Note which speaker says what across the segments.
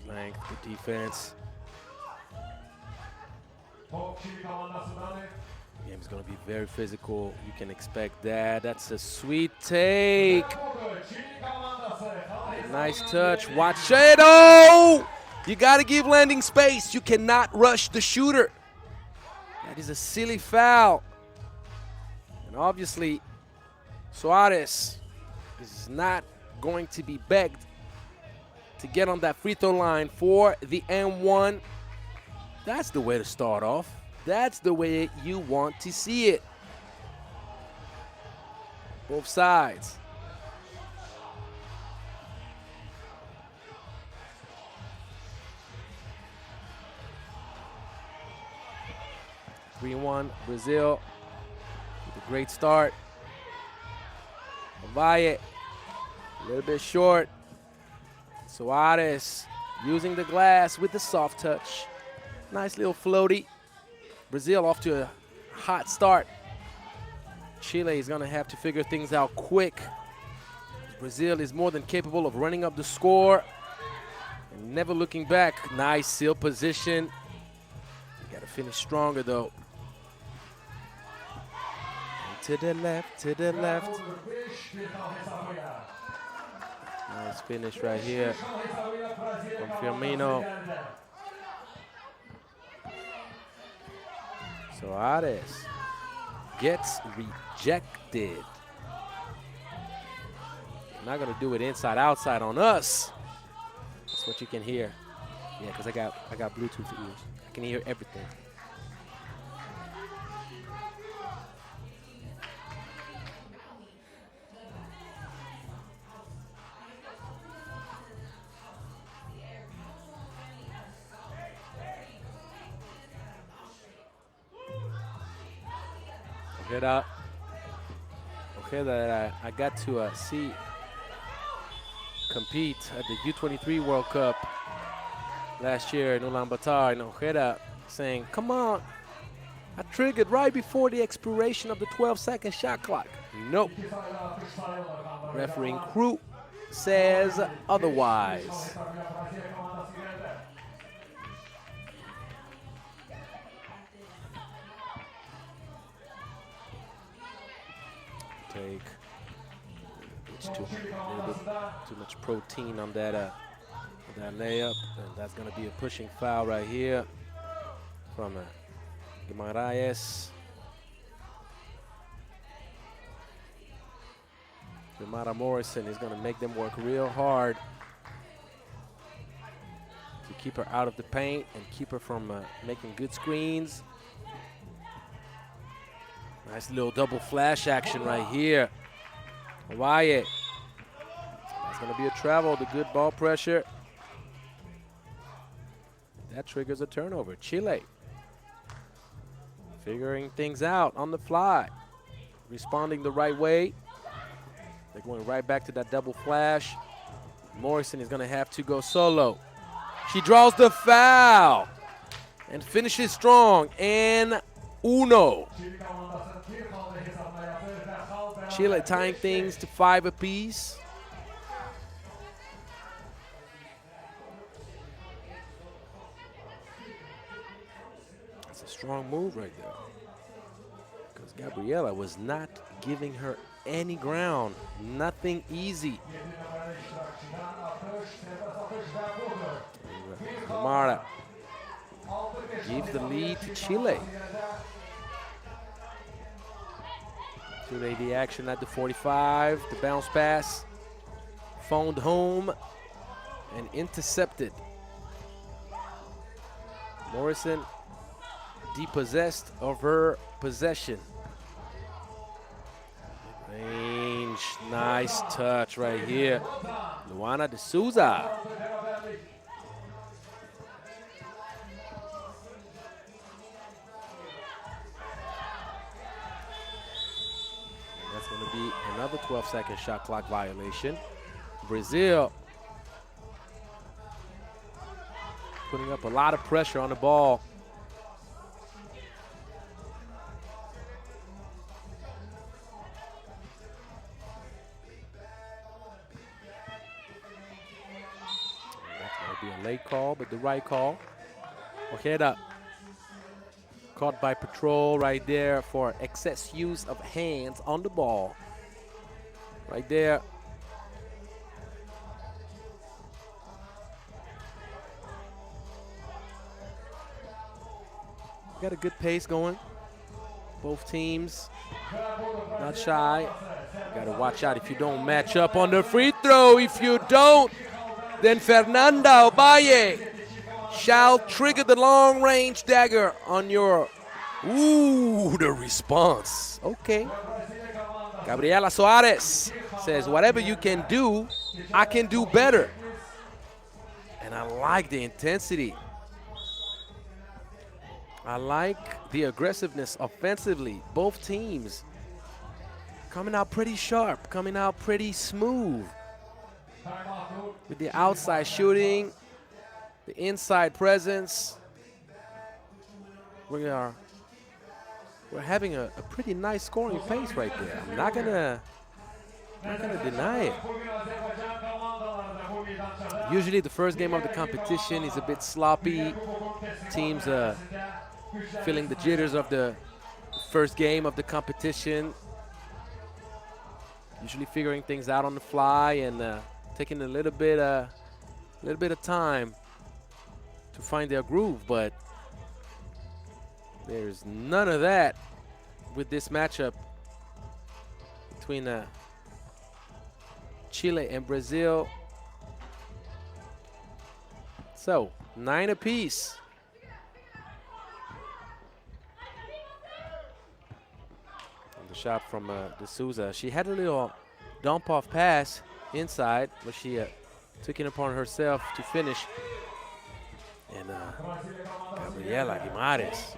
Speaker 1: Good length, good defense. Game is going to be very physical. You can expect that. That's a sweet take. A nice touch. Watch it. Oh! You got to give landing space. You cannot rush the shooter. That is a silly foul. And obviously, Suarez is not going to be begged to get on that free throw line for the N1. That's the way to start off. That's the way you want to see it. Both sides. (3-1) Brazil with a great start. Valle a little bit short. Suarez using the glass with the soft touch. Nice little floaty. Brazil off to a hot start. Chile is going to have to figure things out quick. Brazil is more than capable of running up the score and never looking back. Nice seal position. You got to finish stronger though. And to the left, to the left. Nice finish right here from Firmino. Suarez gets rejected. I'm not gonna do it inside outside on us. That's what you can hear. Yeah, because I got Bluetooth ears. I can hear everything. That I got to see compete at the U23 World Cup last year in Ulaanbaatar, and Ojeda saying, come on, I triggered right before the expiration of the 12-second shot clock. Nope. Refereeing crew says otherwise. Take. It's a little bit too much protein on that layup, and that's going to be a pushing foul right here from Guimaraes. Jamara Morrison is going to make them work real hard to keep her out of the paint and keep her from making good screens. Nice little double flash action right here. Wyatt. That's going to be a travel, the good ball pressure. That triggers a turnover. Chile figuring things out on the fly. Responding the right way. They're going right back to that double flash. Morrison is going to have to go solo. She draws the foul and finishes strong. And uno. Chile tying things to 5 apiece. That's a strong move right there. Because Gabriela was not giving her any ground. Nothing easy. Camara gives the lead to Chile. Chile the action at the 45. The bounce pass. Phoned home and intercepted. Morrison depossessed of her possession. Range, nice touch right here. Luana de Souza. That's going to be another 12-second shot clock violation. Brazil putting up a lot of pressure on the ball. be a late call, but the right call. Ojeda caught by Patrol right there for excess use of hands on the ball. Right there. Got a good pace going. Both teams not shy. Got to watch out if you don't match up on the free throw. If you don't, then Fernanda Ovalle shall trigger the long-range dagger on your... Ooh, the response. Okay. Gabriela Soares says, whatever you can do, I can do better. And I like the intensity. I like the aggressiveness offensively. Both teams coming out pretty sharp, coming out pretty smooth. With the outside shooting, the inside presence. We're having a pretty nice scoring pace right there. I'm not gonna deny it. Usually the first game of the competition is a bit sloppy. Teams feeling the jitters of the first game of the competition. Usually figuring things out on the fly and taking a little bit of time to find their groove, but there's none of that with this matchup between Chile and Brazil. So 9 apiece. And the shot from De Souza. She had a little dump-off pass inside, but she took it upon herself to finish. And Gabriela Guimares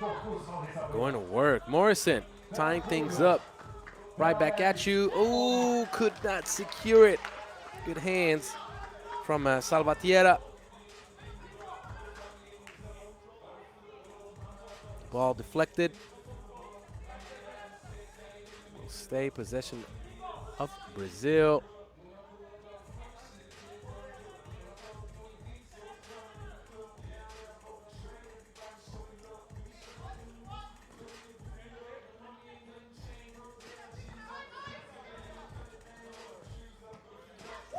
Speaker 1: going to work. Morrison tying things up. Right back at you. Oh, could not secure it. Good hands from Salvatierra. Ball deflected. Stay possession of Brazil.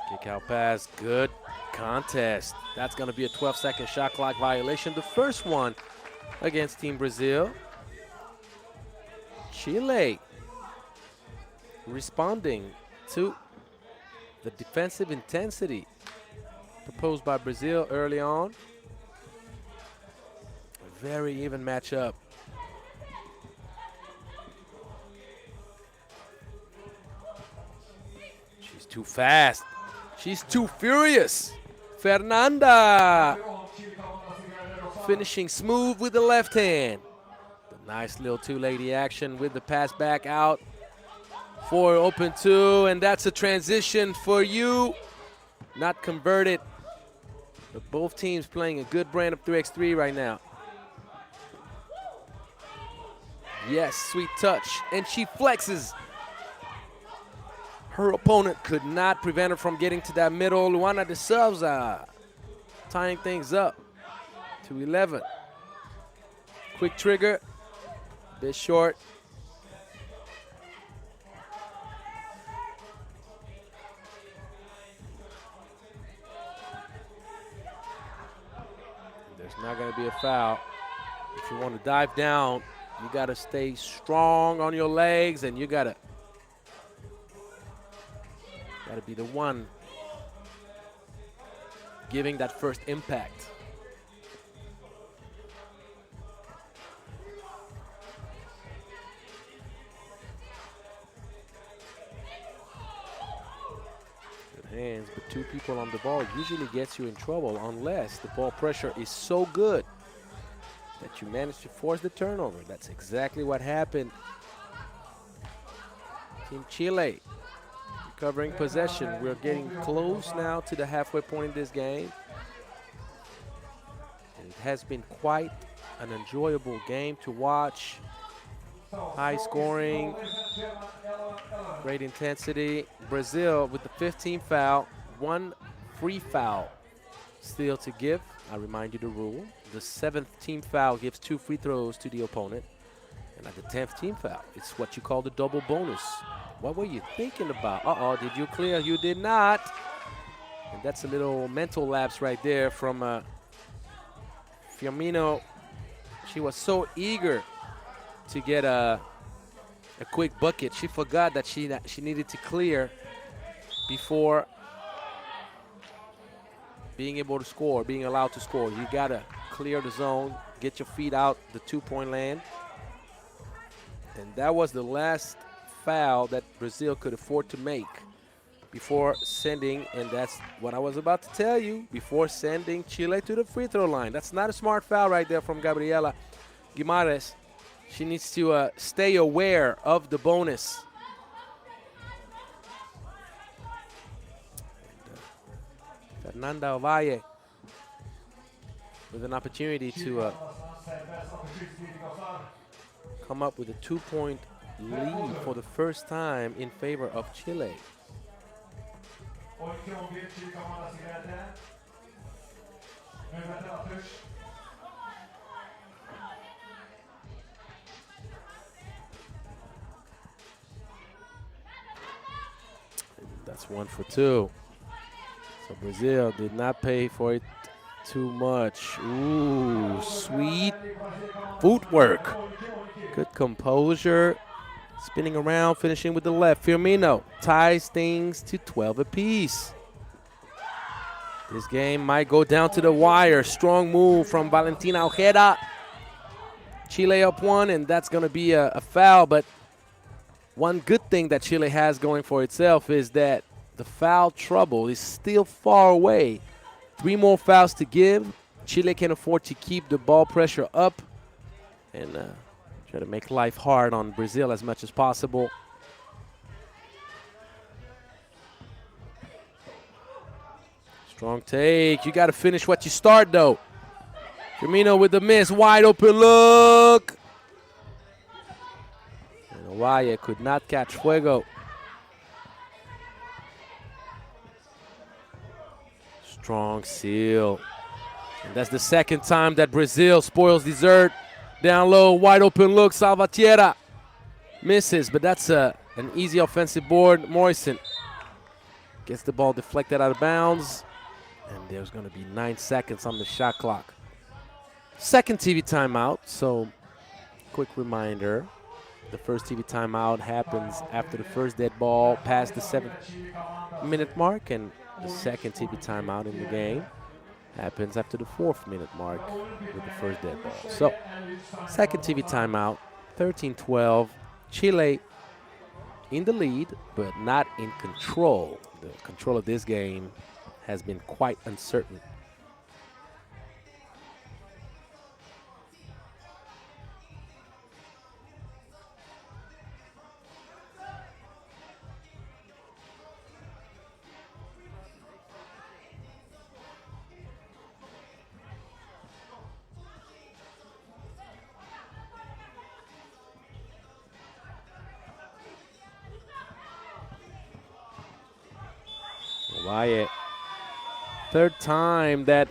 Speaker 1: Kick out pass, good contest. That's going to be a 12-second shot clock violation. The first one against Team Brazil. Chile responding to the defensive intensity proposed by Brazil early on. A very even matchup. She's too fast. She's too furious. Fernanda finishing smooth with the left hand. The nice little two-lady action with the pass back out. 4 open 2, and that's a transition for you. Not converted. But both teams playing a good brand of 3x3 right now. Yes, sweet touch, and she flexes. Her opponent could not prevent her from getting to that middle. Luana de Souza tying things up to 11. Quick trigger, bit short. There's not going to be a foul. If you want to dive down, you got to stay strong on your legs, and you got to be the one giving that first impact. Good hands, but 2 people on the ball usually gets you in trouble unless the ball pressure is so good that you manage to force the turnover. That's exactly what happened. Team Chile recovering possession. We're getting close now to the halfway point in this game. And it has been quite an enjoyable game to watch. High scoring, great intensity. Brazil with the 15th foul, 1 free foul. still to give. I remind you the rule. The 7th team foul gives 2 free throws to the opponent. And at the 10th team foul, it's what you call the double bonus. What were you thinking about? Uh-oh, did you clear? You did not. And that's a little mental lapse right there from Firmino. She was so eager to get a quick bucket. She forgot that she needed to clear before being able to score, being allowed to score. You got to clear the zone, get your feet out the 2-point land. And that was the last foul that Brazil could afford to make before sending, and that's what I was about to tell you, before sending Chile to the free throw line. That's not a smart foul right there from Gabriela Guimarães. She needs to stay aware of the bonus. And, Fernanda Ovalle with an opportunity to come up with a 2-point lead for the first time in favor of Chile. That's 1 for 2. So Brazil did not pay for it too much. Ooh, sweet footwork. Good composure. Spinning around, finishing with the left. Firmino ties things to 12 apiece. This game might go down to the wire. Strong move from Valentina Ojeda. Chile up 1, and that's going to be a foul. But one good thing that Chile has going for itself is that the foul trouble is still far away. 3 more fouls to give. Chile can afford to keep the ball pressure up and try to make life hard on Brazil as much as possible. Strong take. You got to finish what you start, though. Firmino with the miss. Wide open look. And Ovalle could not catch Fuego. Strong seal. And that's the second time that Brazil spoils dessert. Down low, wide open look. Salvatierra misses, but that's an easy offensive board. Morrison gets the ball deflected out of bounds. And there's going to be 9 seconds on the shot clock. Second TV timeout, so quick reminder. The first TV timeout happens after the first dead ball past the 7-minute mark, and the second TV timeout in the game happens after the 4th-minute mark with the first dead ball. So, second TV timeout, 13-12. Chile in the lead, but not in control. The control of this game has been quite uncertain. Wyatt. Third time that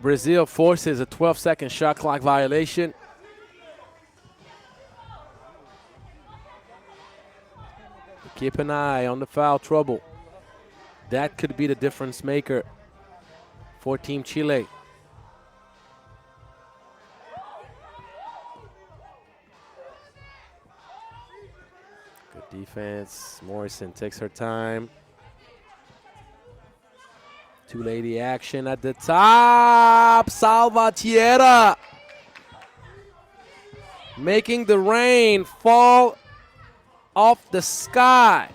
Speaker 1: Brazil forces a 12-second shot clock violation. Keep an eye on the foul trouble. That could be the difference maker for Team Chile. Good defense. Morrison takes her time. Two-lady action at the top. Salvatierra making the rain fall off the sky.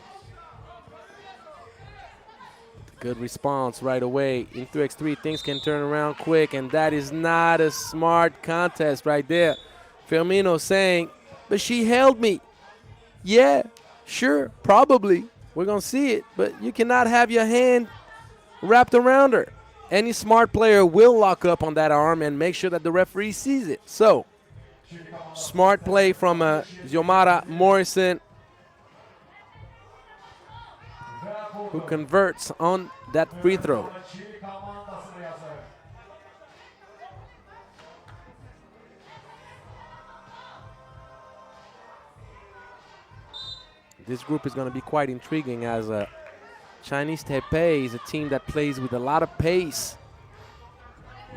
Speaker 1: Good response right away. In 3x3, things can turn around quick, and that is not a smart contest right there. Firmino saying, but she held me. Yeah, sure, probably. We're going to see it, but you cannot have your hand wrapped around her. Any smart player will lock up on that arm and make sure that the referee sees it. So, smart play from Xiomara Morrison, who converts on that free throw. this group is going to be quite intriguing as Chinese Taipei is a team that plays with a lot of pace.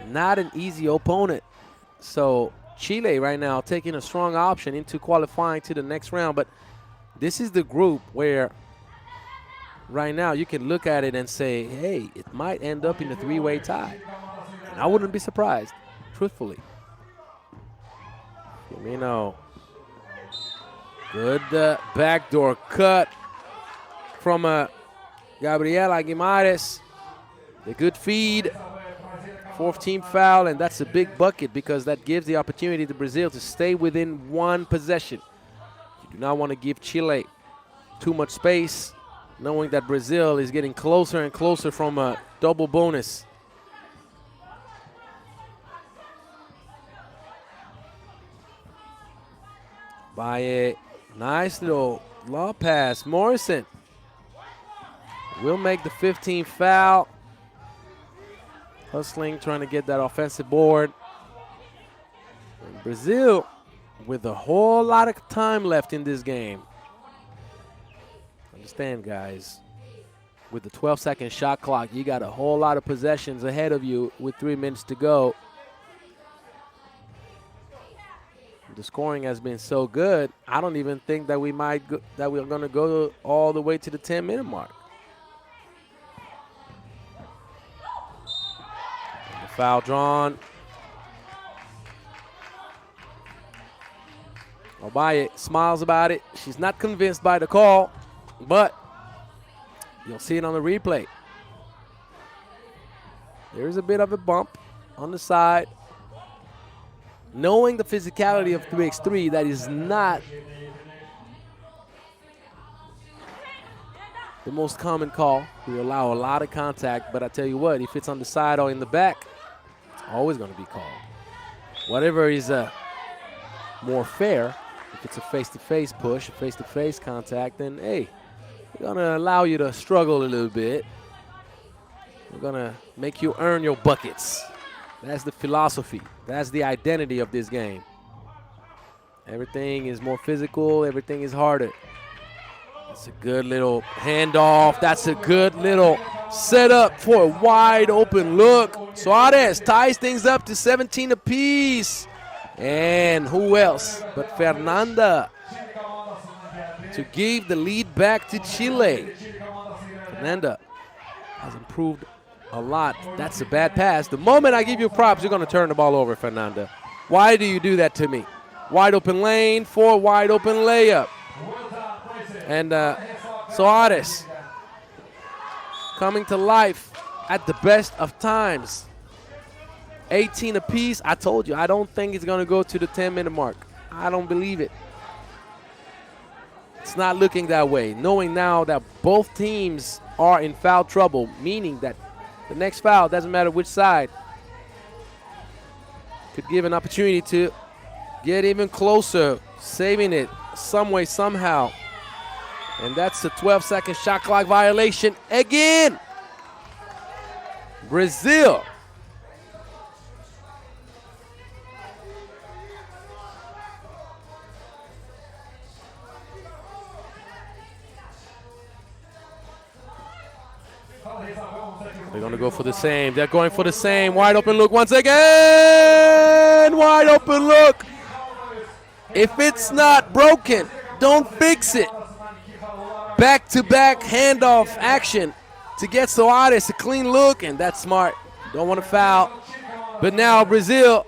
Speaker 1: Not an easy opponent. So Chile right now taking a strong option into qualifying to the next round. But this is the group where right now you can look at it and say, hey, it might end up in a three-way tie. And I wouldn't be surprised, truthfully. Firmino. Good backdoor cut from Gabriela Guimarães. The good feed. Fourth team foul, and that's a big bucket because that gives the opportunity to Brazil to stay within one possession. You do not want to give Chile too much space, knowing that Brazil is getting closer and closer from a double bonus. By a nice little lob pass, Morrison will make the 15th foul. Hustling, trying to get that offensive board. And Brazil with a whole lot of time left in this game. Understand, guys, with the 12-second shot clock, you got a whole lot of possessions ahead of you with 3 minutes to go. The scoring has been so good, I don't even think that we're going to go all the way to the 10-minute mark. And the foul drawn. Obaye smiles about it. She's not convinced by the call, but you'll see it on the replay. There is a bit of a bump on the side. Knowing the physicality of 3x3, that is not the most common call. We allow a lot of contact, but I tell you what, if it's on the side or in the back, it's always going to be called. Whatever is more fair, if it's a face-to-face push, a face-to-face contact, then hey, we're going to allow you to struggle a little bit. We're going to make you earn your buckets. That's the philosophy. That's the identity of this game. Everything is more physical. Everything is harder. That's a good little handoff. That's a good little setup for a wide open look. Suarez ties things up to 17 apiece. And who else but Fernanda to give the lead back to Chile. Fernanda has improved a lot. That's a bad pass. The moment I give you props, you're going to turn the ball over, Fernanda. Why do you do that to me? Wide open lane for wide open layup. And Suarez coming to life at the best of times. 18 apiece. I told you, I don't think it's going to go to the 10-minute mark. I don't believe it. It's not looking that way. Knowing now that both teams are in foul trouble, meaning that the next foul, doesn't matter which side, could give an opportunity to get even closer, saving it some way, somehow. And that's a 12-second shot clock violation again. Brazil. They're going to go for the same. They're going for the same. Wide open look once again. Wide open look. If it's not broken, don't fix it. Back-to-back handoff action to get Suarez a clean look, and that's smart. Don't want to foul. But now Brazil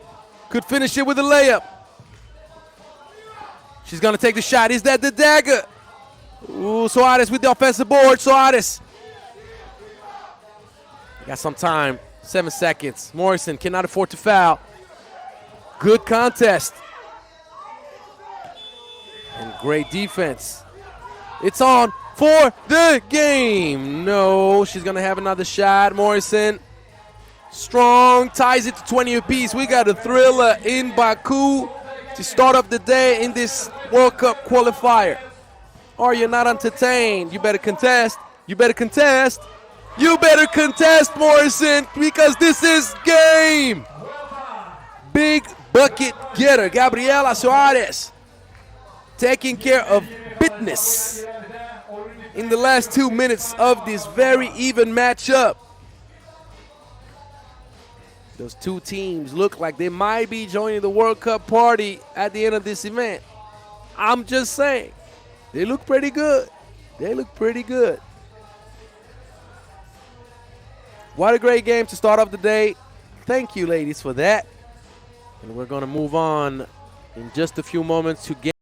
Speaker 1: could finish it with a layup. She's going to take the shot. Is that the dagger? Ooh, Suarez with the offensive board. Suarez. Got some time, 7 seconds. Morrison cannot afford to foul. Good contest. And great defense. It's on for the game. No, she's going to have another shot. Morrison, strong, ties it to 20 apiece. We got a thriller in Baku to start off the day in this World Cup qualifier. Or you're not entertained. You better contest. You better contest. You better contest, Morrison, because this is game. Big bucket getter, Gabriela Suarez, taking care of business. in the last 2 minutes of this very even matchup. Those two teams look like they might be joining the World Cup party at the end of this event. I'm just saying, they look pretty good. They look pretty good. What a great game to start off the day. Thank you, ladies, for that. And we're going to move on in just a few moments to game.